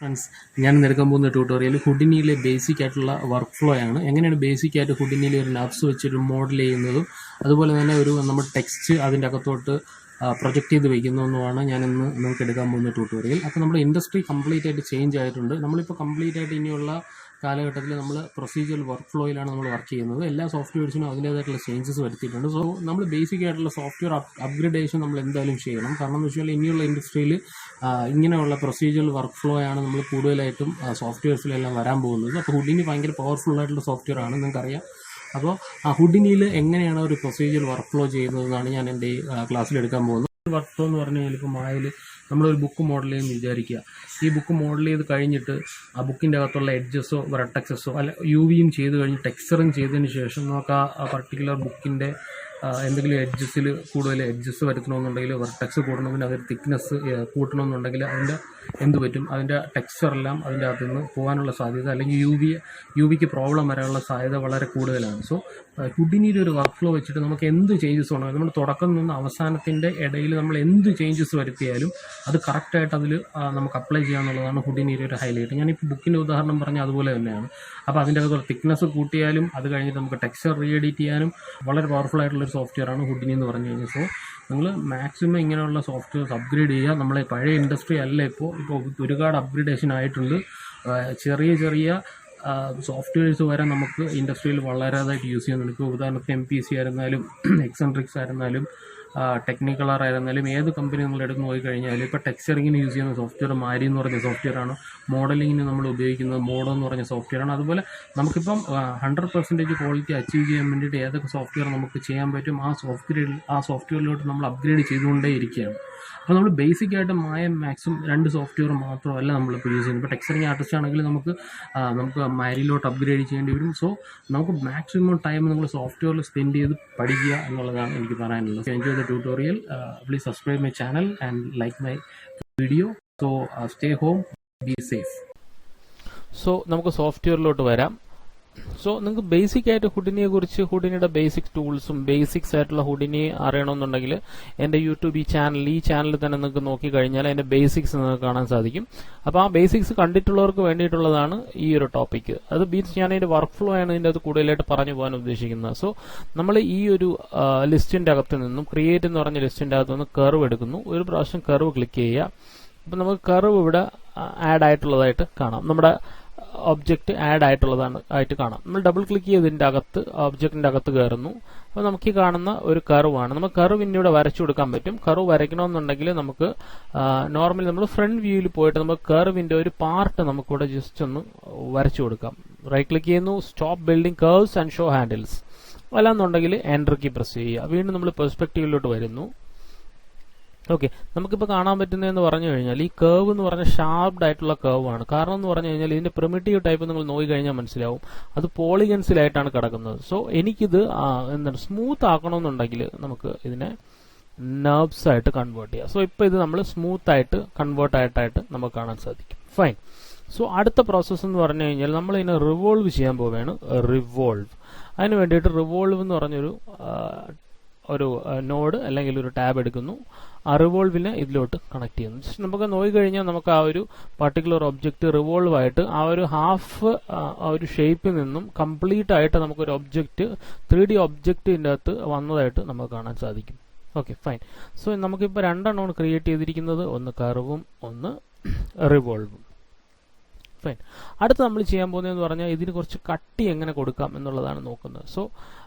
Friends, ഞാൻ എടുക്കാൻ പോകുന്ന ട്യൂട്ടോറിയൽ ഹുഡിനിയിലെ ബേസിക് ആയിട്ടുള്ള വർക്ക് ഫ്ലോ ആണ്. എങ്ങനെയാണ് ബേസിക് ആയിട്ട് ഹുഡിനിയിൽ ഒരു നബ്സ് വെച്ചൊരു മോഡൽ ചെയ്യുന്നതും അതുപോലെ തന്നെ ഒരു നമ്മൾ ടെക്സ്റ്റ് അതിൻ്റെ അകത്തോട്ട് പ്രൊജക്റ്റ് ചെയ്ത് വയ്ക്കുന്നതുമാണ് ഞാനിന്ന് നിങ്ങൾക്ക് എടുക്കാൻ പോകുന്ന ട്യൂട്ടോറിയൽ. അപ്പോൾ നമ്മുടെ ഇൻഡസ്ട്രി കംപ്ലീറ്റ് ആയിട്ട് ചേഞ്ച് ആയിട്ടുണ്ട്. നമ്മളിപ്പോൾ കംപ്ലീറ്റ് ആയിട്ട് ഇനിയുള്ള കാലഘട്ടത്തിൽ നമ്മൾ പ്രൊസീജിയൽ വർക്ക് ഫ്ലോയിലാണ് നമ്മൾ വർക്ക് ചെയ്യുന്നത്. എല്ലാ സോഫ്റ്റ്വെയർസിനും അതിൻ്റേതായിട്ടുള്ള ചേഞ്ചസ് വരുത്തിയിട്ടുണ്ട്. സോ നമ്മൾ ബേസിക് ആയിട്ടുള്ള സോഫ്റ്റ്വെയർ അപ്ഗ്രേഡേഷൻ നമ്മൾ എന്തായാലും ചെയ്യണം. കാരണം എന്ന് വെച്ചാൽ ഇനിയുള്ള ഇൻഡസ്ട്രിയിൽ ഇങ്ങനെയുള്ള പ്രൊസീജിയൽ വർക്ക് ഫ്ലോ ആണ് നമ്മൾ കൂടുതലായിട്ടും സോഫ്റ്റ്വെയർസിലെല്ലാം വരാൻ പോകുന്നത്. അപ്പോൾ ഹുഡിനി ഭയങ്കര പവർഫുൾ ആയിട്ടുള്ള സോഫ്റ്റ്വെയർ ആണ്, നിങ്ങൾക്കറിയാം. അപ്പോൾ ഹുഡിനിയിൽ എങ്ങനെയാണ് ഒരു പ്രൊസീജിയൽ വർക്ക് ഫ്ലോ ചെയ്യുന്നതെന്നാണ് ഞാൻ എൻ്റെ ഈ ക്ലാസ്സിൽ എടുക്കാൻ പോകുന്നത്. വർക്ക് ഫ്ലോ എന്ന് പറഞ്ഞു കഴിഞ്ഞാൽ ഇപ്പോൾ മായയിൽ നമ്മളൊരു ബുക്ക് മോഡൽ ചെയ്യുമെന്ന് വിചാരിക്കുക. ഈ ബുക്ക് മോഡൽ ചെയ്ത് കഴിഞ്ഞിട്ട് ആ ബുക്കിൻ്റെ അകത്തുള്ള എഡ്ജസോ വെർട്ടക്സസോ അല്ല യുവിയും ചെയ്ത് കഴിഞ്ഞ് ടെക്സ്ചറും ചെയ്തതിന് ശേഷം നമുക്ക് ആ പർട്ടിക്കുലർ ബുക്കിൻ്റെ എന്തെങ്കിലും എഡ്ജസിൽ കൂടുതൽ എഡ്ജസ് വരുത്തണമെന്നുണ്ടെങ്കിൽ വെർട്ടക്സ് കൂടണമെങ്കിൽ അതിൽ തിക്നെസ് കൂട്ടണമെന്നുണ്ടെങ്കിൽ അതിൻ്റെ എന്ത് പറ്റും, അതിൻ്റെ ടെക്സ്ചറെല്ലാം അതിൻ്റെ അകത്തു നിന്ന് പോകാനുള്ള സാധ്യത അല്ലെങ്കിൽ യു വിക്ക് പ്രോബ്ലം വരാനുള്ള സാധ്യത വളരെ കൂടുതലാണ്. സോ ഹുഡിനിയുടെ ഒരു വർക്ക് ഫ്ലോ വെച്ചിട്ട് നമുക്ക് എന്ത് ചേഞ്ചസ് വേണം, നമ്മൾ തുടക്കം നിന്ന് അവസാനത്തിൻ്റെ ഇടയിൽ നമ്മൾ എന്ത് ചേഞ്ചസ് വരുത്തിയാലും അത് കറക്റ്റായിട്ട് അതിൽ നമുക്ക് അപ്ലൈ ചെയ്യാമെന്നുള്ളതാണ് ഹുഡിനിയുടെ ഒരു ഹൈലൈറ്റ്. ഞാനിപ്പോൾ ബുക്കിൻ്റെ ഉദാഹരണം പറഞ്ഞാൽ അതുപോലെ തന്നെയാണ്. അപ്പോൾ അതിൻ്റെ അകത്തുള്ള തിക്നെസ് കൂട്ടിയാലും അത് കഴിഞ്ഞിട്ട് നമുക്ക് ടെക്സ്ചർ റീ എഡിറ്റ് ചെയ്യാനും വളരെ പവർഫുൾ ആയിട്ടുള്ളൊരു സോഫ്റ്റ്വെയർ ആണ് ഹുഡിനി എന്ന് പറഞ്ഞു കഴിഞ്ഞാൽ. സോ നിങ്ങൾ മാക്സിമം ഇങ്ങനെയുള്ള സോഫ്റ്റ്വെയർസ് അപ്ഗ്രേഡ് ചെയ്യുക. നമ്മളെ പഴയ ഇൻഡസ്ട്രി അല്ല ഇപ്പോൾ ഒരുപാട് അപ്ഗ്രേഡേഷൻ ആയിട്ടുണ്ട്. ചെറിയ സോഫ്റ്റ്വെയർസ് വരെ നമുക്ക് ഇൻഡസ്ട്രിയിൽ വളരെയതായിട്ട് യൂസ് ചെയ്യുന്നുണ്ട്. ഇപ്പോൾ ഉദാഹരണത്തിന് MPC ആയിരുന്നാലും എക്സെൻട്രിക്സ് ആയിരുന്നാലും ടെക്നിക്കലർ ആയിരുന്നാലും ഏത് കമ്പനി നമ്മൾ എടുത്ത് നോക്കി കഴിഞ്ഞാൽ ഇപ്പോൾ ടെക്സ്ചറിങ്ങിന് യൂസ് ചെയ്യുന്ന സോഫ്റ്റ്വെയർ മാരി എന്ന് പറഞ്ഞ സോഫ്റ്റ്വെയർ ആണ്. മോഡലിങ്ങിന് നമ്മൾ ഉപയോഗിക്കുന്നത് മോഡോ എന്ന് പറഞ്ഞ സോഫ്റ്റ്വെയർ ആണ്. അതുപോലെ നമുക്കിപ്പം 100% ക്വാളിറ്റി അച്ചീവ് ചെയ്യാൻ വേണ്ടിയിട്ട് ഏതൊക്കെ സോഫ്റ്റ്വെയർ നമുക്ക് ചെയ്യാൻ പറ്റും ആ സോഫ്റ്റ്വെയറിലോട്ട് നമ്മൾ അപ്ഗ്രേഡ് ചെയ്തുകൊണ്ടേ ഇരിക്കുകയാണ്. അപ്പോൾ നമ്മൾ ബേസിക് ആയിട്ട് മാക്സിമം 2 സോഫ്റ്റ്വെയർ മാത്രമല്ല നമ്മളിപ്പോൾ യൂസ് ചെയ്യുന്നത്. ഇപ്പോൾ ടെക്സ്ചറിങ് ആർട്ടിസ്റ്റ് ആണെങ്കിൽ നമുക്ക് മാരിയിലോട്ട് അപ്ഗ്രേഡ് ചെയ്യേണ്ടി വരും. സോ നമുക്ക് മാക്സിമം ടൈം നമ്മൾ സോഫ്റ്റ്വെയറിൽ സ്പെൻഡ് ചെയ്ത് പഠിക്കുക എന്നുള്ളതാണ് എനിക്ക് പറയാനുള്ളത്. Enjoy the tutorial. Please subscribe my channel and like my video. So stay home, be safe. So നമുക്ക് സോഫ്റ്റ്വെയറിലോട്ട് വരാം. സോ നിങ്ങൾക്ക് ബേസിക് ആയിട്ട് ഹുഡിനിയെ കുറിച്ച് ഹുഡിനിയുടെ ബേസിക് ടൂൾസും ബേസിക്സ് ആയിട്ടുള്ള ഹുഡിനി അറിയണമെന്നുണ്ടെങ്കിൽ എൻ്റെ യൂട്യൂബ് ഈ ചാനലിൽ തന്നെ നിങ്ങൾക്ക് നോക്കി കഴിഞ്ഞാൽ അതിൻ്റെ ബേസിക്സ് നിങ്ങൾക്ക് കാണാൻ സാധിക്കും. അപ്പോൾ ആ ബേസിക്സ് കണ്ടിട്ടുള്ളവർക്ക് വേണ്ടിയിട്ടുള്ളതാണ് ഈ ഒരു ടോപ്പിക്ക്. അത് മീൻസ് ഞാൻ അതിൻ്റെ വർക്ക് ഫ്ലോ ആണ് ഇതിൻ്റെ അത് കൂടുതലായിട്ട് പറഞ്ഞു പോകാൻ ഉദ്ദേശിക്കുന്നത്. സോ നമ്മൾ ഈ ഒരു ലിസ്റ്റിൻ്റെ അകത്ത് നിന്നും ക്രിയേറ്റ് എന്ന് പറഞ്ഞ ലിസ്റ്റിൻ്റെ അകത്ത് നിന്ന് കർവ് എടുക്കുന്നു. ഒരു പ്രാവശ്യം കർവ് ക്ലിക്ക് ചെയ്യുക. അപ്പം നമുക്ക് കർവ് ഇവിടെ ആഡ് ആയിട്ടുള്ളതായിട്ട് കാണാം. നമ്മുടെ ഒബ്ജക്റ്റ് ആഡ് ആയിട്ട് കാണാം. നമ്മൾ ഡബിൾ ക്ലിക്ക് ചെയ്തതിൻ്റെ അകത്ത് ഒബ്ജക്റ്റിൻ്റെ അകത്ത് കയറുന്നു. അപ്പോൾ നമുക്ക് ഈ കാണുന്ന ഒരു കർവാണ്. നമുക്ക് കർവ് ഇന്നിവിടെ വരച്ചു കൊടുക്കാൻ പറ്റും. കർവ് വരയ്ക്കണമെന്നുണ്ടെങ്കിൽ നമുക്ക് നോർമലി നമ്മൾ ഫ്രണ്ട് വ്യൂവിൽ പോയിട്ട് നമുക്ക് കർവിൻ്റെ ഒരു പാർട്ട് നമുക്കിവിടെ ജസ്റ്റ് ഒന്ന് വരച്ചു കൊടുക്കാം. റൈറ്റ് ക്ലിക്ക് ചെയ്യുന്നു, stop building curves and show handles. അല്ലാന്നുണ്ടെങ്കിൽ എൻ്റർ കീ പ്രസ് ചെയ്യുക. വീണ്ടും നമ്മൾ പെർസ്പെക്റ്റീവിലോട്ട് വരുന്നു. ഓക്കെ, നമുക്കിപ്പോൾ കാണാൻ പറ്റുന്നതെന്ന് പറഞ്ഞു കഴിഞ്ഞാൽ ഈ കർവ് എന്ന് പറഞ്ഞാൽ ഷാർപ്ഡ് ആയിട്ടുള്ള കർവ് ആണ്. കാരണം എന്ന് പറഞ്ഞു കഴിഞ്ഞാൽ ഇതിന്റെ പ്രിമിറ്റീവ് ടൈപ്പ് നിങ്ങൾ നോക്കി കഴിഞ്ഞാൽ മനസ്സിലാവും, അത് പോളിഗൺസിലായിട്ടാണ് കിടക്കുന്നത്. സോ എനിക്കിത് എന്താണ് സ്മൂത്ത് ആക്കണമെന്നുണ്ടെങ്കിൽ നമുക്ക് ഇതിനെ നെർവ്സ് ആയിട്ട് കൺവേർട്ട് ചെയ്യാം. സോ ഇപ്പോൾ ഇത് നമ്മൾ സ്മൂത്ത് ആയിട്ട് കൺവേർട്ട് ആയിട്ടായിട്ട് നമുക്ക് കാണാൻ സാധിക്കും. ഫൈൻ. സോ അടുത്ത പ്രോസസ്സ് എന്ന് പറഞ്ഞു കഴിഞ്ഞാൽ നമ്മൾ ഇതിനെ റിവോൾവ് ചെയ്യാൻ പോവുകയാണ്. റിവോൾവ്. അതിന് വേണ്ടിയിട്ട് റിവോൾവ് എന്ന് പറഞ്ഞൊരു നോഡ് അല്ലെങ്കിൽ ഒരു ടാബ് എടുക്കുന്നു. ആ റിവോൾവിനെ ഇതിലോട്ട് കണക്ട് ചെയ്യുന്നു. ജസ്റ്റ് നമുക്ക് നോക്കിക്കഴിഞ്ഞാൽ നമുക്ക് ആ ഒരു പർട്ടിക്കുലർ ഒബ്ജക്റ്റ് റിവോൾവ് ആയിട്ട് ആ ഒരു ഹാഫ് ആ ഒരു ഷേപ്പിൽ നിന്നും കംപ്ലീറ്റ് ആയിട്ട് നമുക്കൊരു ഒബ്ജക്റ്റ് 3D ഒബ്ജക്റ്റിൻ്റെ അകത്ത് വന്നതായിട്ട് നമുക്ക് കാണാൻ സാധിക്കും. Okay, fine. സോ നമുക്കിപ്പോൾ 2 എണ്ണമാണ് ക്രിയേറ്റ് ചെയ്തിരിക്കുന്നത്, ഒന്ന് കർവും ഒന്ന് റിവോൾവും. ഫൈൻ. അടുത്ത് നമ്മൾ ചെയ്യാൻ പോകുന്നതെന്ന് പറഞ്ഞാൽ ഇതിന് കുറച്ച് കട്ടി എങ്ങനെ കൊടുക്കാം എന്നുള്ളതാണ് നോക്കുന്നത്. സോ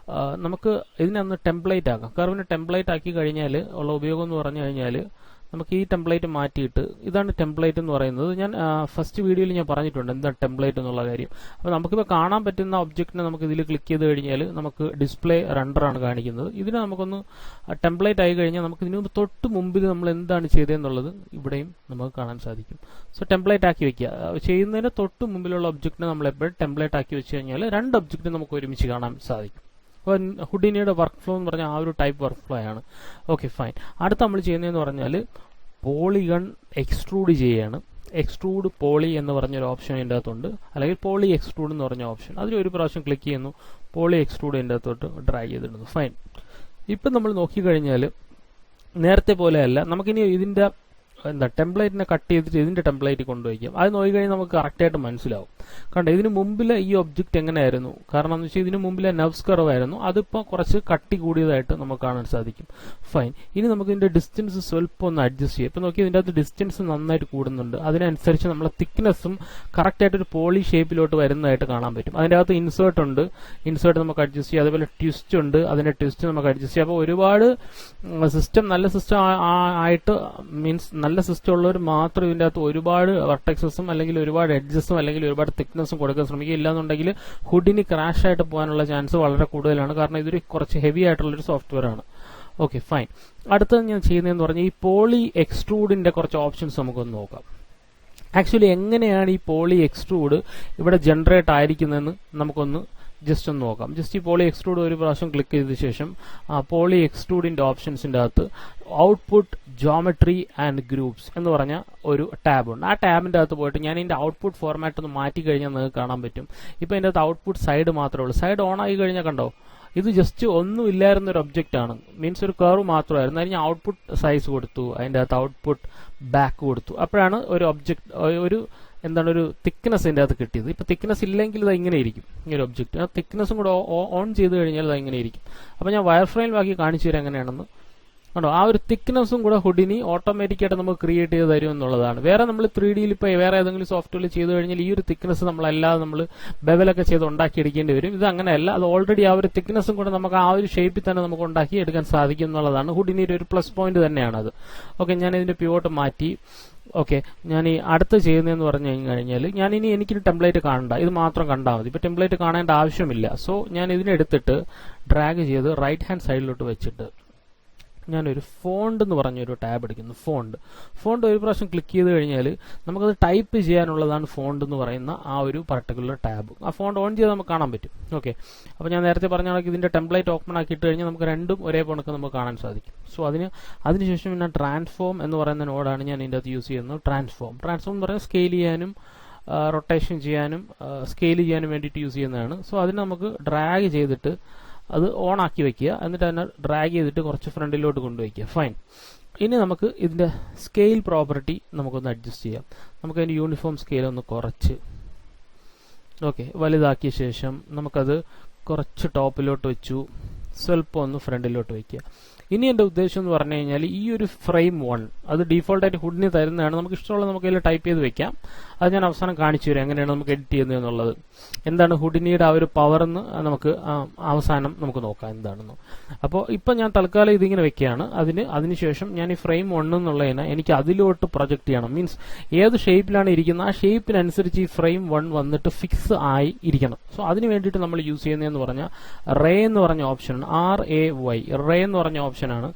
നമുക്ക് ഇതിനൊന്ന് ടെംപ്ലേറ്റ് ആക്കാം. കർവിനെ ടെംപ്ലേറ്റ് ആക്കി കഴിഞ്ഞാൽ ഉള്ള ഉപയോഗം എന്ന് പറഞ്ഞു കഴിഞ്ഞാൽ നമുക്ക് ഈ ടെംപ്ലേറ്റ് മാറ്റിയിട്ട് ഇതാണ് ടെംപ്ലേറ്റ് എന്ന് പറയുന്നത്. ഞാൻ ഫസ്റ്റ് വീഡിയോയിൽ ഞാൻ പറഞ്ഞിട്ടുണ്ട് എന്താണ് ടെംപ്ലേറ്റ് എന്നുള്ള കാര്യം. അപ്പോൾ നമുക്കിപ്പോൾ കാണാൻ പറ്റുന്ന ഒബ്ജക്റ്റിനെ നമുക്ക് ഇതിൽ ക്ലിക്ക് ചെയ്ത് കഴിഞ്ഞാൽ നമുക്ക് ഡിസ്പ്ലേ റെൻഡറാണ് കാണിക്കുന്നത്. ഇതിനെ നമുക്കൊന്ന് ടെംപ്ലേറ്റ് ആയി കഴിഞ്ഞാൽ നമുക്ക് ഇതിന് തൊട്ട് മുമ്പിൽ നമ്മൾ എന്താണ് ചെയ്തതെന്നുള്ളത് ഇവിടെയും നമുക്ക് കാണാൻ സാധിക്കും. സോ ടെംപ്ലേറ്റ് ആക്കി വെക്കുക. ചെയ്യുന്നതിന് തൊട്ട് മുമ്പിലുള്ള ഒബ്ജക്റ്റിനെ നമ്മൾ എപ്പോഴും ടെംപ്ലേറ്റ് ആക്കി വെച്ച് കഴിഞ്ഞാൽ 2 ഒബ്ജക്റ്റ് നമുക്ക് ഒരുമിച്ച് കാണാൻ സാധിക്കും. അപ്പോൾ ഹുഡിനിയുടെ വർക്ക് ഫ്ലോ എന്ന് പറഞ്ഞാൽ ആ ഒരു ടൈപ്പ് വർക്ക് ഫ്ലോ ആണ്. Okay, fine. അടുത്ത് നമ്മൾ ചെയ്യുന്നതെന്ന് പറഞ്ഞാൽ പോളിഗൺ എക്സ്ട്രൂഡ് ചെയ്യുകയാണ്. എക്സ്ട്രൂഡ് പോളി എന്ന് പറഞ്ഞൊരു ഓപ്ഷൻ ഇതിൻ്റെ അകത്തുണ്ട്, അല്ലെങ്കിൽ പോളി എക്സ്ട്രൂഡ് എന്ന് പറഞ്ഞ ഓപ്ഷൻ. അതിൽ ഒരു പ്രാവശ്യം ക്ലിക്ക് ചെയ്യുന്നു, പോളി എക്സ്ട്രൂഡ് ഇതിൻ്റെ അകത്തോട്ട് ഡ്രാഗ് ചെയ്തിടുന്നു. ഫൈൻ. ഇപ്പം നമ്മൾ നോക്കിക്കഴിഞ്ഞാൽ നേരത്തെ പോലെയല്ല, നമുക്കിനി ഇതിൻ്റെ എന്താ ടെംപ്ലേറ്റിനെ കട്ട് ചെയ്തിട്ട് ഇതിന്റെ ടെംപ്ലേറ്റ് കൊണ്ടുവയ്ക്കാം. അത് നോക്കിക്കഴിഞ്ഞാൽ നമുക്ക് കറക്റ്റായിട്ട് മനസ്സിലാവും. കണ്ടോ, ഇതിന് മുമ്പിലെ ഈ ഒബ്ജക്റ്റ് എങ്ങനെയായിരുന്നു? കാരണം എന്ന് വെച്ചാൽ ഇതിന് മുമ്പിലെ നർവ്സ് കർവ് ആയിരുന്നു, അതിപ്പോൾ കുറച്ച് കട്ടി കൂടിയതായിട്ട് നമുക്ക് കാണാൻ സാധിക്കും. ഫൈൻ. ഇനി നമുക്ക് ഇതിന്റെ ഡിസ്റ്റൻസ് സ്വല്പം ഒന്ന് അഡ്ജസ്റ്റ് ചെയ്യാം. ഇപ്പൊ നോക്കി, ഇതിന്റെ അകത്ത് ഡിസ്റ്റൻസ് നന്നായിട്ട് കൂടുന്നുണ്ട്. അതിനനുസരിച്ച് നമ്മളെ തിക്നെസ്സും കറക്റ്റായിട്ട് ഒരു പോളി ഷേപ്പിലോട്ട് വരുന്നതായിട്ട് കാണാൻ പറ്റും. അതിൻ്റെ അകത്ത് ഇൻസേർട്ട് ഉണ്ട്, ഇൻസേർട്ട് നമുക്ക് അഡ്ജസ്റ്റ് ചെയ്യാം. അതുപോലെ ട്വിസ്റ്റ് ഉണ്ട്, അതിന്റെ ട്വിസ്റ്റ് നമുക്ക് അഡ്ജസ്റ്റ് ചെയ്യാം. അപ്പോൾ ഒരുപാട് സിസ്റ്റം, നല്ല സിസ്റ്റം ആയിട്ട് മീൻസ് നല്ല സിസ്റ്റം ഉള്ളവർ മാത്രം ഇതിൻ്റെ അകത്ത് ഒരുപാട് വെർട്ടെക്സസും അല്ലെങ്കിൽ ഒരുപാട് എഡ്ജസും അല്ലെങ്കിൽ ഒരുപാട് തിക്നെസ്സും കൊടുക്കാൻ ശ്രമിക്കുക. ഇല്ലാന്നുണ്ടെങ്കിൽ ഹുഡിനി ക്രാഷ് ആയിട്ട് പോകാനുള്ള ചാൻസ് വളരെ കൂടുതലാണ്. കാരണം ഇതൊരു കുറച്ച് ഹെവി ആയിട്ടുള്ളൊരു സോഫ്റ്റ്വെയർ ആണ്. Okay, fine. അടുത്തത് ഞാൻ ചെയ്യുന്നതെന്ന് പറഞ്ഞാൽ ഈ പോളി എക്സ്ട്രൂഡിന്റെ കുറച്ച് ഓപ്ഷൻസ് നമുക്കൊന്ന് നോക്കാം. ആക്ച്വലി എങ്ങനെയാണ് ഈ പോളി എക്സ്ട്രൂഡ് ഇവിടെ ജനറേറ്റ് ആയിരിക്കുന്നതെന്ന് നമുക്കൊന്ന് ജസ്റ്റ് ഒന്ന് നോക്കാം. ജസ്റ്റ് ഈ പോളി എക്സ്ട്രൂഡ് ഒരു പ്രാവശ്യം ക്ലിക്ക് ചെയ്ത ശേഷം ആ പോളി എക്സ്ട്രൂഡിന്റെ ഓപ്ഷൻസിന്റെ അകത്ത് ഔട്ട്പുട്ട് ജോമെട്രി ആൻഡ് ഗ്രൂപ്പ്സ് എന്ന് പറഞ്ഞ ഒരു ടാബ് ഉണ്ട്. ആ ടാബിന്റെ അകത്ത് പോയിട്ട് ഞാൻ ഇതിന്റെ ഔട്ട്പുട്ട് ഫോർമാറ്റ് ഒന്ന് മാറ്റി കഴിഞ്ഞാൽ നിങ്ങൾക്ക് കാണാൻ പറ്റും. ഇപ്പൊ ഇതിന്റെ അകത്ത് ഔട്ട്പുട്ട് സൈഡ് മാത്രമേ ഉള്ളൂ. സൈഡ് ഓൺ ആയി കഴിഞ്ഞാൽ കണ്ടോ, ഇത് ജസ്റ്റ് ഒന്നും ഇല്ലായിരുന്ന ഒരു ഒബ്ജക്റ്റ് ആണ്, മീൻസ് ഒരു കർവ് മാത്രമായിരുന്നു. അതിന് ഞാൻ ഔട്ട്പുട്ട് സൈസ് കൊടുത്തു, അതിൻ്റെ അകത്ത് ഔട്ട്പുട്ട് ബാക്ക് കൊടുത്തു. അപ്പോഴാണ് ഒരു ഒബ്ജക്റ്റ് ഒരു ഒരു തിക്നെസ് ഇതിൻ്റെ അകത്ത് കിട്ടിയത്. ഇപ്പൊ തിക്നെസ് ഇല്ലെങ്കിൽ ഇത് ഇങ്ങനെ ഇരിക്കും ഈ ഒരു ഒബ്ജക്റ്റ്. ആ തിക്നെസ്സും കൂടെ ഓൺ ചെയ്ത് കഴിഞ്ഞാൽ അത് ഇങ്ങനെ ഇരിക്കും. അപ്പൊ ഞാൻ വയർ ഫ്രെയിം ആക്കി കാണിച്ചു തരാം എങ്ങനെയാണെന്ന്. കണ്ടോ, ആ ഒരു തിക്നെസ്സും കൂടെ ഹുഡിനി ഓട്ടോമാറ്റിക്കായിട്ട് നമുക്ക് ക്രിയേറ്റ് ചെയ്ത് തരും എന്നുള്ളതാണ്. വേറെ നമ്മൾ 3Dയിൽ ഇപ്പോൾ വേറെ ഏതെങ്കിലും സോഫ്റ്റ്വെയർ ചെയ്ത് കഴിഞ്ഞാൽ ഈ ഒരു തിക്നെസ് നമ്മളല്ലാതെ നമ്മൾ ബെവലൊക്കെ ചെയ്ത് ഉണ്ടാക്കിയെടുക്കേണ്ടി വരും. ഇത് അങ്ങനെയല്ല, അത് ഓൾറെഡി ആ ഒരു തിക്നെസ്സും കൂടെ നമുക്ക് ആ ഒരു ഷേപ്പിൽ തന്നെ നമുക്ക് ഉണ്ടാക്കി എടുക്കാൻ സാധിക്കും എന്നുള്ളതാണ് ഹുഡിനിയുടെ ഒരു പ്ലസ് പോയിന്റ് തന്നെയാണത്. ഓക്കെ, ഞാൻ ഇതിന്റെ പിവോട്ട് മാറ്റി. ഓക്കെ, ഞാൻ ഈ അടുത്ത് ചെയ്യുന്നതെന്ന് പറഞ്ഞു കഴിഞ്ഞാൽ എനിക്കൊരു ടെംപ്ലേറ്റ് കാണണ്ട, ഇത് മാത്രം കണ്ടാൽ മതി. ഇപ്പൊ ടെംപ്ലേറ്റ് കാണേണ്ട ആവശ്യമില്ല. സോ ഞാൻ ഇതിനെടുത്തിട്ട് ഡ്രാഗ് ചെയ്ത് റൈറ്റ് ഹാൻഡ് സൈഡിലോട്ട് വെച്ചിട്ട് ഞാനൊരു ഫോണ്ട് എന്ന് പറഞ്ഞൊരു ടാബ് എടുക്കുന്നു. ഫോണ്ട് ഒരു പ്രാവശ്യം ക്ലിക്ക് ചെയ്ത് കഴിഞ്ഞാൽ നമുക്കത് ടൈപ്പ് ചെയ്യാനുള്ളതാണ് ഫോണ്ട് എന്ന് പറയുന്ന ആ ഒരു പർട്ടിക്കുലർ ടാബ്. ആ ഫോണ്ട് ഓൺ ചെയ്ത് നമുക്ക് കാണാൻ പറ്റും. ഓക്കെ, അപ്പോൾ ഞാൻ നേരത്തെ പറഞ്ഞ കണക്ക് ഇതിന്റെ ടെംപ്ലേറ്റ് ഓപ്പൺ ആക്കിയിട്ട് കഴിഞ്ഞാൽ നമുക്ക് രണ്ടും ഒരേ കണക്ക് നമുക്ക് കാണാൻ സാധിക്കും. സോ അതിനുശേഷം ഞാൻ ട്രാൻസ്ഫോം എന്ന് പറയുന്ന നോഡാണ് ഞാൻ ഇതിൻ്റെ അകത്ത് യൂസ് ചെയ്യുന്നത്. ട്രാൻസ്ഫോം എന്ന് പറയുന്നത് സ്കെയിൽ ചെയ്യാനും റൊട്ടേഷൻ ചെയ്യാനും സ്കെയിൽ ചെയ്യാനും വേണ്ടിയിട്ട് യൂസ് ചെയ്യുന്നതാണ്. സോ അതിന് നമുക്ക് ഡ്രാഗ് ചെയ്തിട്ട് അത് ഓൺ ആക്കി വെക്കുക, എന്നിട്ട് അതിനെ ഡ്രാഗ് ചെയ്തിട്ട് കുറച്ച് ഫ്രണ്ടിലോട്ട് കൊണ്ടുവയ്ക്കുക. ഫൈൻ. ഇനി നമുക്ക് ഇതിന്റെ സ്കെയിൽ പ്രോപ്പർട്ടി നമുക്കൊന്ന് അഡ്ജസ്റ്റ് ചെയ്യാം. നമുക്ക് അതിന്റെ യൂണിഫോം സ്കെയിൽ ഒന്ന് കുറച്ച് വലുതാക്കിയ ശേഷം നമുക്കത് കുറച്ച് ടോപ്പിലോട്ട് വെച്ചു, സ്വല്പം ഒന്ന് ഫ്രണ്ടിലോട്ട് വയ്ക്കുക. ഇനി എൻ്റെ ഉദ്ദേശം എന്ന് പറഞ്ഞു കഴിഞ്ഞാൽ ഈ ഒരു ഫ്രെയിം 1 അത് ഡീഫോൾട്ടായിട്ട് ഹുഡിനി തരുന്നതാണ്. നമുക്ക് ഇഷ്ടമുള്ള നമുക്ക് അതിൽ ടൈപ്പ് ചെയ്ത് വെക്കാം. അത് ഞാൻ അവസാനം കാണിച്ചു തരാം എങ്ങനെയാണ് നമുക്ക് എഡിറ്റ് ചെയ്യുന്നത് എന്നുള്ളത്. എന്താണ് ഹുഡിനിയുടെ ആ ഒരു പവർ എന്ന് നമുക്ക് അവസാനം നമുക്ക് നോക്കാം എന്താണെന്ന്. അപ്പോൾ ഇപ്പം ഞാൻ തൽക്കാലം ഇതിങ്ങനെ വെക്കുകയാണ്. അതിനുശേഷം ഞാൻ ഈ ഫ്രെയിം 1 എന്നുള്ളതിനെ എനിക്ക് അതിലോട്ട് പ്രൊജക്ട് ചെയ്യണം. മീൻസ് ഏത് ഷേപ്പിലാണ് ഇരിക്കുന്നത് ആ ഷേപ്പിനനുസരിച്ച് ഈ ഫ്രെയിം 1 വന്നിട്ട് ഫിക്സ് ആയി ഇരിക്കണം. സോ അതിന് വേണ്ടിയിട്ട് നമ്മൾ യൂസ് ചെയ്യുന്നതെന്ന് പറഞ്ഞാൽ റേ എന്ന് പറഞ്ഞ ഓപ്ഷനാണ്. RAY റേ എന്ന് പറഞ്ഞ ഓപ്ഷനാണ്.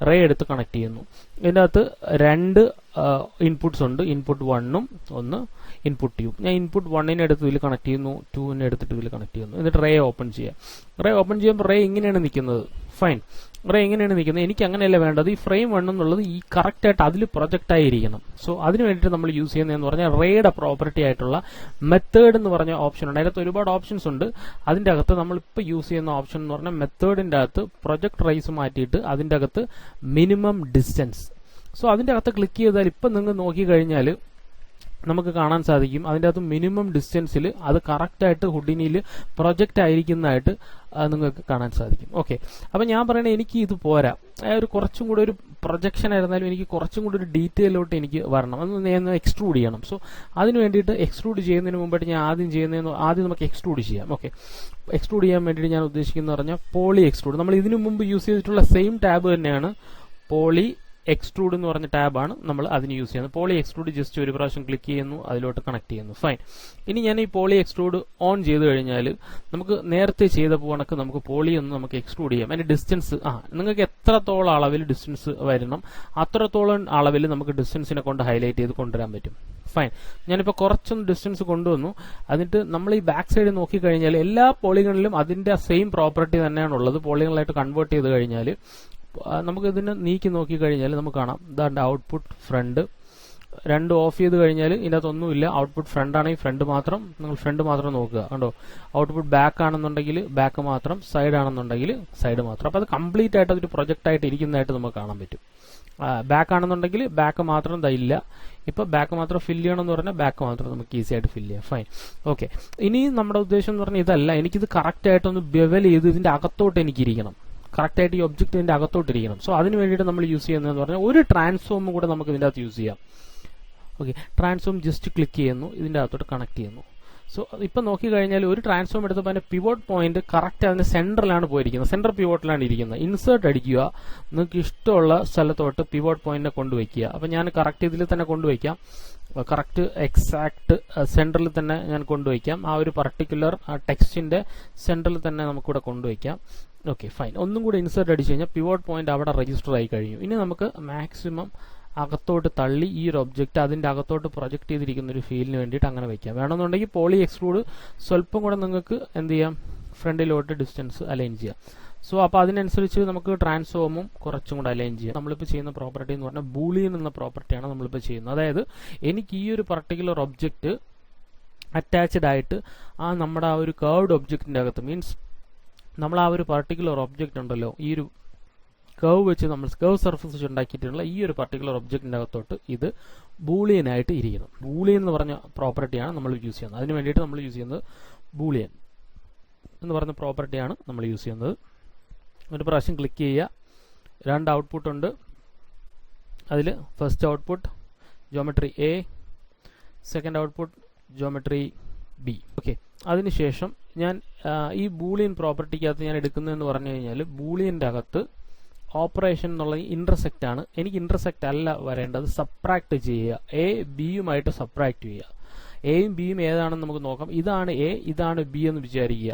റേ എടുത്ത് കണക്ട് ചെയ്യുന്നു. ഇതിൻ്റെ അകത്ത് 2 ഇൻപുട്ട്സ് ഉണ്ട്. ഇൻപുട്ട് 1ഉം ഒന്ന് ഇൻപുട്ട് 2. ഞാൻ ഇൻപുട്ട് 1നെ എടുത്ത് ഇതിൽ കണക്ട് ചെയ്യുന്നു, 2നെ എടുത്തിട്ട് ഇതിൽ കണക്ട് ചെയ്യുന്നു. എന്നിട്ട് റേ ഓപ്പൺ ചെയ്യാം. റേ ഓപ്പൺ ചെയ്യുമ്പോൾ റേ ഇങ്ങനെയാണ് നിൽക്കുന്നത്. ഫൈൻ. റേ എങ്ങനെയാണ് നിൽക്കുന്നത്? എനിക്ക് അങ്ങനെയല്ല വേണ്ടത്. ഈ ഫ്രെയിം 1 എന്നുള്ളത് ഈ കറക്റ്റ് ആയിട്ട് അതിൽ പ്രൊജക്റ്റ് ആയിരിക്കണം. സോ അതിന് വേണ്ടിയിട്ട് നമ്മൾ യൂസ് ചെയ്യുന്നതെന്ന് പറഞ്ഞാൽ റേയുടെ പ്രോപ്പർട്ടി ആയിട്ടുള്ള മെത്തേഡ് എന്ന് പറഞ്ഞ ഓപ്ഷൻ ഉണ്ട്. അതിനകത്ത് ഒരുപാട് ഓപ്ഷൻസ് ഉണ്ട്. അതിൻ്റെ അകത്ത് നമ്മളിപ്പോൾ യൂസ് ചെയ്യുന്ന ഓപ്ഷൻ എന്ന് പറഞ്ഞാൽ മെത്തേഡിൻ്റെ അകത്ത് പ്രൊജക്ട് റൈസ് മാറ്റിയിട്ട് അതിൻ്റെ അകത്ത് മിനിമം ഡിസ്റ്റൻസ്. സോ അതിൻ്റെ അകത്ത് ക്ലിക്ക് ചെയ്താൽ ഇപ്പം നിങ്ങൾ നോക്കിക്കഴിഞ്ഞാൽ നമുക്ക് കാണാൻ സാധിക്കും അതിൻ്റെ അകത്ത് മിനിമം ഡിസ്റ്റൻസിൽ അത് കറക്റ്റായിട്ട് ഹുഡിനിയിൽ പ്രൊജക്റ്റ് ആയിരിക്കുന്നതായിട്ട് നിങ്ങൾക്ക് കാണാൻ സാധിക്കും. ഓക്കെ, അപ്പം ഞാൻ പറയണത് എനിക്ക് ഇത് പോരാ, ഒരു കുറച്ചും കൂടെ ഒരു പ്രൊജക്ഷൻ ആയിരുന്നാലും എനിക്ക് കുറച്ചും കൂടി ഒരു ഡീറ്റെയിലോട്ട് എനിക്ക് വരണം. അത് ഞാൻ എക്സ്ട്രൂഡ് ചെയ്യണം. സോ അതിന് വേണ്ടിയിട്ട് എക്സ്ട്രൂഡ് ചെയ്യുന്നതിന് മുമ്പായിട്ട് ഞാൻ ആദ്യം നമുക്ക് എക്സ്ട്രൂഡ് ചെയ്യാം. ഓക്കെ, എക്സ്ട്രൂഡ് ചെയ്യാൻ വേണ്ടിയിട്ട് ഞാൻ ഉദ്ദേശിക്കുന്നത് പറഞ്ഞാൽ പോളി എക്സ്ട്രൂഡ്. നമ്മൾ ഇതിനു മുമ്പ് യൂസ് ചെയ്തിട്ടുള്ള സെയിം ടാബ് തന്നെയാണ് പോളി എക്സ്ട്രൂഡ് എന്ന് പറഞ്ഞ ടാബാണ് നമ്മൾ അതിന് യൂസ് ചെയ്യുന്നത്. പോളി എക്സ്ട്രൂഡ് ജസ്റ്റ് ഒരു പ്രാവശ്യം ക്ലിക്ക് ചെയ്യുന്നു, അതിലോട്ട് കണക്ട് ചെയ്യുന്നു. ഫൈൻ. ഇനി ഞാൻ ഈ പോളി എക്സ്ട്രൂഡ് ഓൺ ചെയ്ത് കഴിഞ്ഞാൽ നമുക്ക് നേരത്തെ ചെയ്ത കണക്ക് നമുക്ക് പോളി ഒന്ന് നമുക്ക് എക്സ്ട്രൂഡ് ചെയ്യാം. അതിന്റെ ഡിസ്റ്റൻസ് നിങ്ങൾക്ക് എത്രത്തോളം അളവിൽ ഡിസ്റ്റൻസ് വരണം അത്രത്തോളം അളവിൽ നമുക്ക് ഡിസ്റ്റൻസിനെ കൊണ്ട് ഹൈലൈറ്റ് ചെയ്ത് കൊണ്ടുവരാൻ പറ്റും. ഫൈൻ. ഞാനിപ്പോൾ കുറച്ചൊന്ന് ഡിസ്റ്റൻസ് കൊണ്ടുവന്നു. എന്നിട്ട് നമ്മൾ ഈ ബാക്ക് സൈഡ് നോക്കിക്കഴിഞ്ഞാൽ എല്ലാ പോളികളിലും അതിന്റെ സെയിം പ്രോപ്പർട്ടി തന്നെയാണുള്ളത്. പോളികളായിട്ട് കൺവേർട്ട് ചെയ്ത് കഴിഞ്ഞാൽ നമുക്ക് ഇതിനെ നീക്കി നോക്കിക്കഴിഞ്ഞാൽ നമുക്ക് കാണാം ഇതാണ്ട് ഔട്ട്പുട്ട് ഫ്രണ്ട് 2 ഓഫ് ചെയ്ത് കഴിഞ്ഞാൽ ഇതിനകത്തൊന്നുമില്ല. ഔട്ട്പുട്ട് ഫ്രണ്ട് ആണെങ്കിൽ ഫ്രണ്ട് മാത്രം, നിങ്ങൾ ഫ്രണ്ട് മാത്രം നോക്കുക. കണ്ടോ, ഔട്ട്പുട്ട് ബാക്ക് ആണെന്നുണ്ടെങ്കിൽ ബാക്ക് മാത്രം, സൈഡ് ആണെന്നുണ്ടെങ്കിൽ സൈഡ് മാത്രം. അപ്പോൾ അത് കംപ്ലീറ്റ് ആയിട്ട് അതൊരു പ്രൊജക്റ്റ് ആയിട്ട് ഇരിക്കുന്നതായിട്ട് നമുക്ക് കാണാൻ പറ്റും. ബാക്ക് ആണെന്നുണ്ടെങ്കിൽ ബാക്ക് മാത്രം ഇല്ല. ഇപ്പോൾ ബാക്ക് മാത്രം ഫില്ല് ചെയ്യണമെന്ന് പറഞ്ഞാൽ ബാക്ക് മാത്രം നമുക്ക് ഈസി ആയിട്ട് ഫില്ല് ചെയ്യാം. Fine, okay. ഇനി നമ്മുടെ ഉദ്ദേശം എന്ന് പറഞ്ഞാൽ ഇതല്ല, എനിക്കിത് കറക്റ്റായിട്ടൊന്ന് ബെവൽ ചെയ്ത് ഇതിൻ്റെ അകത്തോട്ട് എനിക്കിരിക്കണം, കറക്റ്റായിട്ട് ഈ ഒബ്ജക്റ്റ് ഇതിൻ്റെ അകത്തോട്ടിരിക്കണം. സോ അതിന് വേണ്ടിയിട്ട് നമ്മൾ യൂസ് ചെയ്യുന്നതെന്ന് പറഞ്ഞാൽ ഒരു ട്രാൻസ്ഫോം കൂടെ നമുക്ക് ഇതിൻ്റെ അകത്ത് യൂസ് ചെയ്യാം. ഓക്കെ, ട്രാൻസ്ഫോം ജസ്റ്റ് ക്ലിക്ക് ചെയ്യുന്നു, ഇതിൻ്റെ അകത്തോട്ട് കണക്ട് ചെയ്യുന്നു. സോ ഇപ്പം നോക്കിക്കഴിഞ്ഞാൽ ഒരു ട്രാൻസ്ഫോം എടുത്തപ്പോൾ അതിൻ്റെ പിവോട്ട് പോയിന്റ് കറക്റ്റ് അതിൻ്റെ സെൻറ്ററിലാണ് പോയിരിക്കുന്നത്, സെൻറ്റർ പിവോട്ടിലാണ് ഇരിക്കുന്നത്. ഇൻസേർട്ട് അടിക്കുക, നിങ്ങൾക്ക് ഇഷ്ടമുള്ള സ്ഥലത്തോട്ട് പിവോട്ട് പോയിന്റിനെ കൊണ്ടുവയ്ക്കുക. അപ്പം ഞാൻ കറക്റ്റ് ഇതിൽ തന്നെ കൊണ്ടുവയ്ക്കാം, കറക്റ്റ് എക്സാക്ട് സെൻറ്ററിൽ തന്നെ ഞാൻ കൊണ്ടുവയ്ക്കാം. ആ ഒരു പർട്ടിക്കുലർ ടെക്സ്റ്റിൻ്റെ സെൻറ്ററിൽ തന്നെ നമുക്കിവിടെ കൊണ്ടുവയ്ക്കാം. Okay, fine. ഒന്നും കൂടി ഇൻസേർട്ട് അടിച്ചു കഴിഞ്ഞാൽ പിവോട്ട് പോയിന്റ് അവിടെ രജിസ്റ്റർ ആയി കഴിഞ്ഞു. ഇനി നമുക്ക് മാക്സിമം അകത്തോട്ട് തള്ളി ഈ ഒരു ഒബ്ജക്റ്റ് അതിൻ്റെ അകത്തോട്ട് പ്രൊജക്ട് ചെയ്തിരിക്കുന്ന ഒരു ഫീലിന് വേണ്ടിയിട്ട് അങ്ങനെ വയ്ക്കാം. വേണമെന്നുണ്ടെങ്കിൽ പോളി എക്സ്ട്രൂഡ് സ്വല്പം കൂടെ നിങ്ങൾക്ക് എന്ത് ചെയ്യാം, ഫ്രണ്ടിലോട്ട് ഡിസ്റ്റൻസ് അലൈൻ ചെയ്യാം. സോ അപ്പോൾ അതിനനുസരിച്ച് നമുക്ക് ട്രാൻസ്ഫോമും കുറച്ചും കൂടെ അലൈൻ ചെയ്യാം. നമ്മളിപ്പോൾ ചെയ്യുന്ന പ്രോപ്പർട്ടി എന്ന് പറഞ്ഞാൽ ബൂളിയൻ എന്ന പ്രോപ്പർട്ടിയാണ് നമ്മളിപ്പോൾ ചെയ്യുന്നത്. അതായത് എനിക്ക് ഈ ഒരു പർട്ടിക്കുലർ ഒബ്ജക്റ്റ് അറ്റാച്ച്ഡ് ആയിട്ട് നമ്മുടെ ആ ഒരു കർവ്ഡ് ഒബ്ജക്റ്റിൻ്റെ അകത്ത്, മീൻസ് നമ്മൾ ആ ഒരു പർട്ടിക്കുലർ ഒബ്ജക്റ്റ് ഉണ്ടല്ലോ, ഈ ഒരു കർവ് വെച്ച് നമ്മൾ കർവ് സർഫസ് വെച്ച് ഉണ്ടാക്കിയിട്ടുള്ള ഈ ഒരു പർട്ടിക്കുലർ ഒബ്ജക്റ്റിൻ്റെ അകത്തോട്ട് ഇത് ബൂളിയൻ ആയിട്ട് ഇരിക്കണം. ബൂളിയൻ എന്ന് പറഞ്ഞ പ്രോപ്പർട്ടിയാണ് നമ്മൾ യൂസ് ചെയ്യുന്നത്. അതിന് വേണ്ടിയിട്ട് നമ്മൾ യൂസ് ചെയ്യുന്നത് ബൂളിയൻ എന്ന് പറഞ്ഞ പ്രോപ്പർട്ടിയാണ് നമ്മൾ യൂസ് ചെയ്യുന്നത്. ഒരു പ്രാവശ്യം ക്ലിക്ക് ചെയ്യുക, രണ്ട് ഔട്ട്പുട്ട് ഉണ്ട്. അതിൽ first output geometry A, second output geometry B. Okay, അതിനുശേഷം ഞാൻ ഈ ബൂളിയൻ പ്രോപ്പർട്ടിക്കകത്ത് ഞാൻ എടുക്കുന്നതെന്ന് പറഞ്ഞു കഴിഞ്ഞാൽ ബൂളിയൻ്റെ അകത്ത് ഓപ്പറേഷൻ എന്നുള്ളത് ഇന്റർസെക്റ്റ് ആണ്. എനിക്ക് ഇന്റർസെക്റ്റ് അല്ല വരേണ്ടത്, സബ്ട്രാക്ട് ചെയ്യുക, എ ബിയുമായിട്ട് സബ്ട്രാക്ട് ചെയ്യുക. എയും ബിയും ഏതാണെന്ന് നമുക്ക് നോക്കാം. ഇതാണ് എ, ഇതാണ് ബി എന്ന് വിചാരിക്കുക.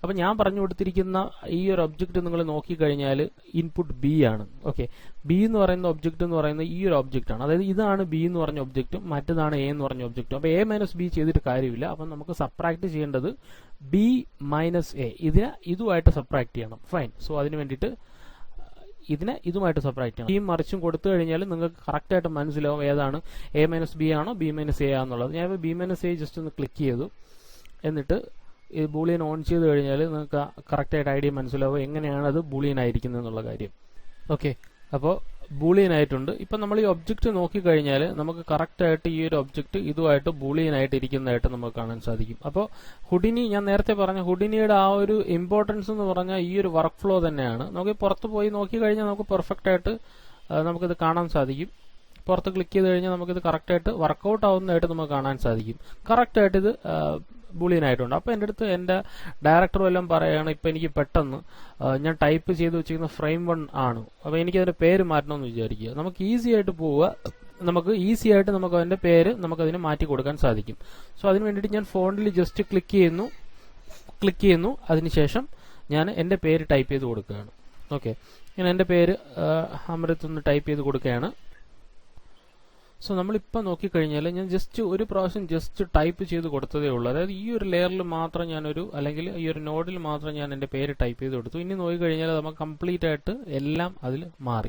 അപ്പം ഞാൻ പറഞ്ഞു കൊടുത്തിരിക്കുന്ന ഈ ഒരു ഒബ്ജക്റ്റ് നിങ്ങൾ നോക്കിക്കഴിഞ്ഞാൽ ഇൻപുട്ട് ബി ആണ്. ഓക്കെ, ബി എന്ന് പറയുന്ന ഒബ്ജക്റ്റ് എന്ന് പറയുന്നത് ഈ ഒരു ഒബ്ജക്റ്റ് ആണ്. അതായത് ഇതാണ് ബി എന്ന് പറഞ്ഞ ഒബ്ജക്റ്റും മറ്റേതാണ് എ എന്ന് പറഞ്ഞ ഒബ്ജക്റ്റും. അപ്പോൾ എ മൈനസ് ബി ചെയ്തിട്ട് കാര്യമില്ല. അപ്പം നമുക്ക് സബ്ട്രാക്ട് ചെയ്യേണ്ടത് ബി മൈനസ് എ, ഇതിനെ ഇതുമായിട്ട് സബ്ട്രാക്ട് ചെയ്യണം. ഫൈൻ. സോ അതിന് വേണ്ടിയിട്ട് ഇതിനെ ഇതുമായിട്ട് സബ്ട്രാക്ട് ചെയ്യണം. ഈ മറിച്ചും കൊടുത്തു കഴിഞ്ഞാൽ നിങ്ങൾക്ക് കറക്റ്റായിട്ട് മനസ്സിലാവും ഏതാണ് എ മൈനസ് ബി ആണോ ബി മൈനസ് എ ആണെന്നുള്ളത്. ഞാൻ ബി മൈനസ് എ ജസ്റ്റ് ഒന്ന് ക്ലിക്ക് ചെയ്തു. എന്നിട്ട് ഈ ബൂളിയൻ ഓൺ ചെയ്ത് കഴിഞ്ഞാൽ നിങ്ങൾക്ക് കറക്റ്റായിട്ട് ഐഡിയ മനസ്സിലാവും എങ്ങനെയാണ് അത് ബൂളിയൻ ആയിരിക്കുന്നത് എന്നുള്ള കാര്യം. ഓക്കെ, അപ്പോൾ ബൂളിയൻ ആയിട്ടുണ്ട്. ഇപ്പം നമ്മൾ ഈ ഒബ്ജക്റ്റ് നോക്കിക്കഴിഞ്ഞാൽ നമുക്ക് കറക്റ്റായിട്ട് ഈ ഒരു ഒബ്ജക്റ്റ് ഇതുമായിട്ട് ബൂളിയൻ ആയിട്ട് ഇരിക്കുന്നതായിട്ട് നമുക്ക് കാണാൻ സാധിക്കും. അപ്പോൾ ഹുഡിനി, ഞാൻ നേരത്തെ പറഞ്ഞ ഹുഡിനിയുടെ ആ ഒരു ഇമ്പോർട്ടൻസ് എന്ന് പറഞ്ഞാൽ ഈ ഒരു വർക്ക് ഫ്ലോ തന്നെയാണ്. നമുക്ക് പുറത്ത് പോയി നോക്കിക്കഴിഞ്ഞാൽ നമുക്ക് പെർഫെക്റ്റ് ആയിട്ട് നമുക്കിത് കാണാൻ സാധിക്കും. പുറത്ത് ക്ലിക്ക് ചെയ്ത് കഴിഞ്ഞാൽ നമുക്കിത് കറക്റ്റായിട്ട് വർക്കൗട്ട് ആവുന്നതായിട്ട് നമുക്ക് കാണാൻ സാധിക്കും. കറക്റ്റായിട്ട് ഇത് ബൂളിയൻ ആയിട്ടുണ്ട്. അപ്പോൾ എൻ്റെ അടുത്ത് എൻ്റെ ഡയറക്ടറും എല്ലാം പറയുകയാണ്, ഇപ്പം എനിക്ക് പെട്ടെന്ന് ഞാൻ ടൈപ്പ് ചെയ്ത് വെച്ചിരിക്കുന്ന ഫ്രെയിം 1 ആണ്, അപ്പോൾ എനിക്കതിൻ്റെ പേര് മാറ്റണമെന്ന് വിചാരിക്കുക. നമുക്ക് ഈസി ആയിട്ട് പോവുക, നമുക്ക് ഈസി ആയിട്ട് നമുക്ക് അതിൻ്റെ പേര് നമുക്കതിന് മാറ്റി കൊടുക്കാൻ സാധിക്കും. സോ അതിന് വേണ്ടിയിട്ട് ഞാൻ ഫോണ്ടിൽ ജസ്റ്റ് ക്ലിക്ക് ചെയ്യുന്നു. അതിനുശേഷം ഞാൻ എൻ്റെ പേര് ടൈപ്പ് ചെയ്ത് കൊടുക്കുകയാണ്. ഓക്കെ, ഞാൻ എൻ്റെ പേര് അമൃത് ഒന്ന് ടൈപ്പ് ചെയ്ത് കൊടുക്കുകയാണ്. സോ നമ്മളിപ്പോൾ നോക്കിക്കഴിഞ്ഞാൽ ഞാൻ ജസ്റ്റ് ഒരു പ്രാവശ്യം ജസ്റ്റ് ടൈപ്പ് ചെയ്ത് കൊടുത്തതേ ഉള്ളൂ. അതായത് ഈ ഒരു ലെയറിൽ മാത്രം അല്ലെങ്കിൽ ഈ ഒരു നോഡിൽ മാത്രം ഞാൻ എൻ്റെ പേര് ടൈപ്പ് ചെയ്ത് കൊടുത്തു. ഇനി നോക്കിക്കഴിഞ്ഞാൽ നമുക്ക് കംപ്ലീറ്റ് ആയിട്ട് എല്ലാം അതിൽ മാറി.